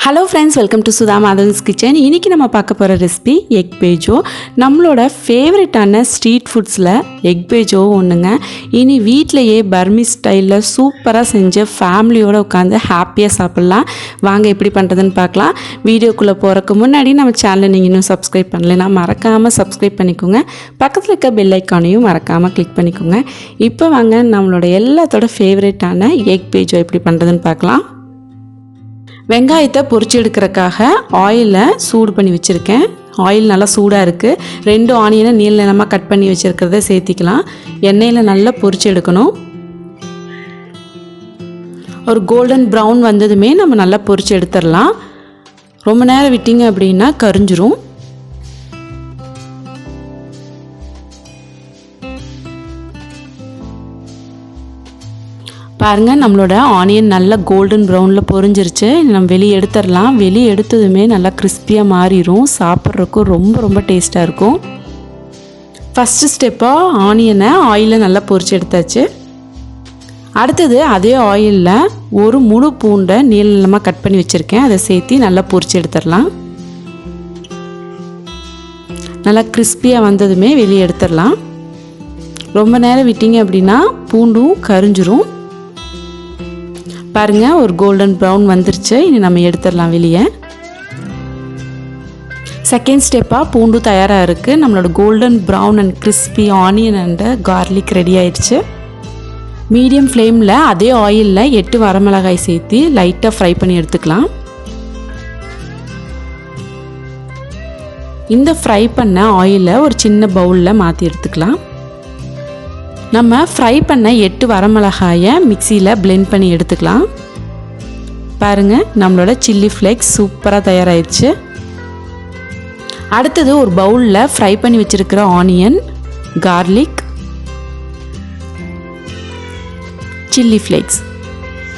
Hello friends, welcome to Sudha Madhavan's kitchen. இன்னைக்கு நம்ம பார்க்க போற ரெசிபி எக் பேஜோ. நம்மளோட ஃபேவரட்டான ஸ்ட்ரீட் ஃபுட்ஸ்ல எக் பேஜோ ஒண்ணுங்க. இனி வீட்லயே பர்மீஸ் ஸ்டைல்ல சூப்பரா செஞ்சு ஃபேமிலியோட உட்கார்ந்து ஹாப்பியா சாப்பிடலாம். வாங்க எப்படி பண்றதுன்னு பார்க்கலாம். வீடியோக்குள்ள போறதுக்கு முன்னாடி நம்ம சேனலை நீங்க இன்னும் சப்ஸ்கிரைப் பண்ணலைனா மறக்காம சப்ஸ்கிரைப் பண்ணிக்கோங்க. பக்கத்துல இருக்க பெல் ஐகானையும் மறக்காம கிளிக் பண்ணிக்கோங்க. இப்போ வாங்க நம்மளோட எல்லாத்தோட ஃபேவரட்டான எக் பேஜோ எப்படி பண்றதுன்னு பார்க்கலாம். வெங்காயத்தை பொரிச்சு எடுக்கிறதுக்காக ஆயிலை சூடு பண்ணி வச்சுருக்கேன். ஆயில் நல்லா சூடாக இருக்குது. 2 ஆனியனை நீள நீளமாக கட் பண்ணி வச்சுருக்கிறத சேர்த்திக்கலாம். எண்ணெயில் நல்லா பொரிச்சு எடுக்கணும். ஒரு கோல்டன் ப்ரௌன் வந்ததுமே நம்ம நல்லா பொரிச்சு எடுத்துடலாம். ரொம்ப நேரம் விட்டிங்க அப்படின்னா கரிஞ்சிரும். பாருங்கள், நம்மளோட ஆனியன் நல்லா கோல்டன் ப்ரௌனில் பொரிஞ்சிருச்சு. நம்ம வெளியே எடுத்துடலாம். வெளியே எடுத்ததுமே நல்லா கிறிஸ்பியாக மாறிடும். சாப்பிட்றதுக்கும் ரொம்ப டேஸ்ட்டாக இருக்கும். ஃபஸ்ட்டு ஸ்டெப்பாக ஆனியனை ஆயிலில் நல்லா பொரிச்சு எடுத்தாச்சு. அடுத்தது அதே ஆயிலில் ஒரு முழு பூண்டை நீள நீளமாக கட் பண்ணி வச்சுருக்கேன். அதை சேர்த்து நல்லா பொரிச்சு எடுத்துடலாம். நல்லா கிறிஸ்பியாக வந்ததுமே வெளியே எடுத்துடலாம். ரொம்ப நேரம் விட்டிங்க அப்படின்னா பூண்டும் கரிஞ்சிரும். பாருங்கள், ஒரு கோல்டன் ப்ரௌன் வந்துருச்சு. இனி நம்ம எடுத்துடலாம் வெளியே. செகண்ட் ஸ்டெப்பாக பூண்டு தயாராக இருக்குது. நம்மளோட golden brown and crispy onion and garlic ready ஆயிடுச்சு. மீடியம் ஃப்ளேமில் அதே ஆயிலில் 8 வரமிளகாய் சேர்த்து லைட்டாக ஃப்ரை பண்ணி எடுத்துக்கலாம். இந்த ஃப்ரை பண்ண ஆயிலை ஒரு சின்ன பவுலில் மாற்றி எடுத்துக்கலாம். நம்ம ஃப்ரை பண்ண 8 வரமிளகாயை மிக்சியில் பிளெண்ட் பண்ணி எடுத்துக்கலாம். பாருங்கள், நம்மளோட சில்லி ஃப்ளேக்ஸ் சூப்பராக தயாராகிடுச்சு. அடுத்தது ஒரு பவுலில் ஃப்ரை பண்ணி வச்சுருக்கிற ஆனியன், கார்லிக், சில்லி ஃப்ளேக்ஸ்,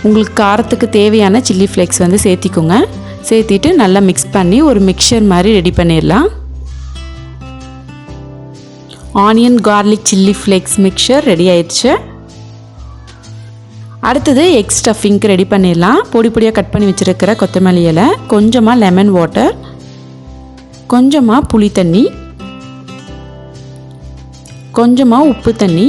உங்களுக்கு காரத்துக்கு தேவையான சில்லி ஃப்ளேக்ஸ் வந்து சேர்த்திக்கோங்க. சேர்த்திட்டு நல்லா மிக்ஸ் பண்ணி ஒரு மிக்சர் மாதிரி ரெடி பண்ணிடலாம். Onion garlic chilli flakes mixer ready ஆயிடுச்சு. அடுத்தது எக் ஸ்டஃபிங்க்கு ரெடி பண்ணிடலாம். பொடியாக கட் பண்ணி வச்சுருக்கிற கொத்தமல்லி இலை, கொஞ்சமாக லெமன் வாட்டர், கொஞ்சமாக புளி தண்ணி, கொஞ்சமாக உப்பு தண்ணி,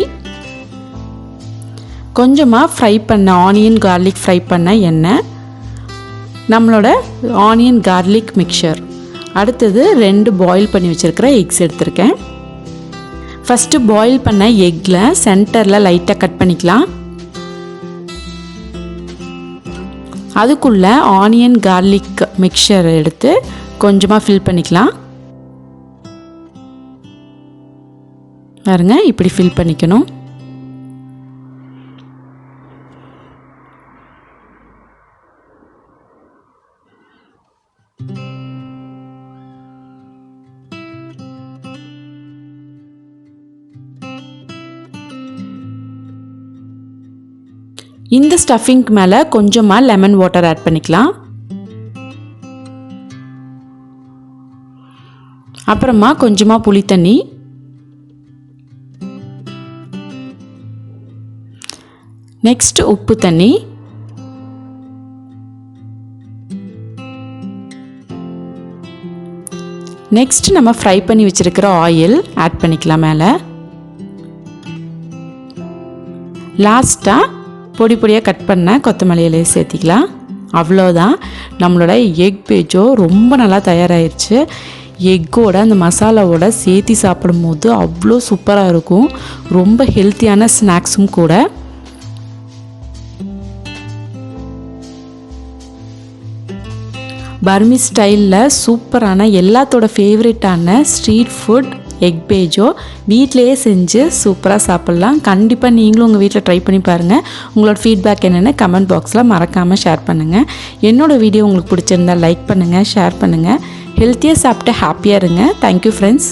கொஞ்சமாக ஃப்ரை பண்ண ஆனியன் கார்லிக் ஃப்ரை பண்ண எண்ணெய், நம்மளோட ஆனியன் கார்லிக் மிக்சர். அடுத்தது 2 பாயில் பண்ணி வச்சுருக்கிற எக்ஸ் எடுத்திருக்கேன். ஃபஸ்ட்டு பாயில் பண்ண எக்கில் சென்டரில் லைட்டாக கட் பண்ணிக்கலாம். அதுக்குள்ளே ஆனியன் கார்லிக் மிக்சர் எடுத்து கொஞ்சமாக ஃபில் பண்ணிக்கலாம். பாருங்க, இப்படி ஃபில் பண்ணிக்கணும். இந்த ஸ்டஃபிங்க்கு மேலே கொஞ்சமாக லெமன் வாட்டர் ஆட் பண்ணிக்கலாம். அப்புறமா கொஞ்சமாக புளி தண்ணி, நெக்ஸ்ட் உப்பு தண்ணி, நெக்ஸ்ட் நம்ம ஃப்ரை பண்ணி வச்சிருக்கிற ஆயில் ஆட் பண்ணிக்கலாம் மேலே. லாஸ்ட்டாக பொடியாக கட் பண்ண கொத்தமல்லி இலையை சேர்த்திக்கலாம். அவ்வளோதான், நம்மளோட எக் பேஜோ ரொம்ப நல்லா தயாராகிடுச்சு. எக்கோட அந்த மசாலாவோட சேர்த்தி சாப்பிடும் போது அவ்வளோ சூப்பராக இருக்கும். ரொம்ப ஹெல்த்தியான ஸ்நாக்ஸும் கூட. பர்மீஸ் ஸ்டைலில் சூப்பரான எல்லாத்தோட ஃபேவரட்டான ஸ்ட்ரீட் ஃபுட் எக் பேஜோ வீட்டிலையே செஞ்சு சூப்பராக சாப்பிட்லாம். கண்டிப்பாக நீங்களும் உங்கள் வீட்டில் ட்ரை பண்ணி பாருங்கள். உங்களோட ஃபீட்பேக் என்னென்னு கமெண்ட் பாக்ஸில் மறக்காமல் ஷேர் பண்ணுங்கள். என்னோடய வீடியோ உங்களுக்கு பிடிச்சிருந்தால் லைக் பண்ணுங்கள், ஷேர் பண்ணுங்கள். ஹெல்த்தியாக சாப்பிட்டு ஹாப்பியாக இருங்க. Thank you friends.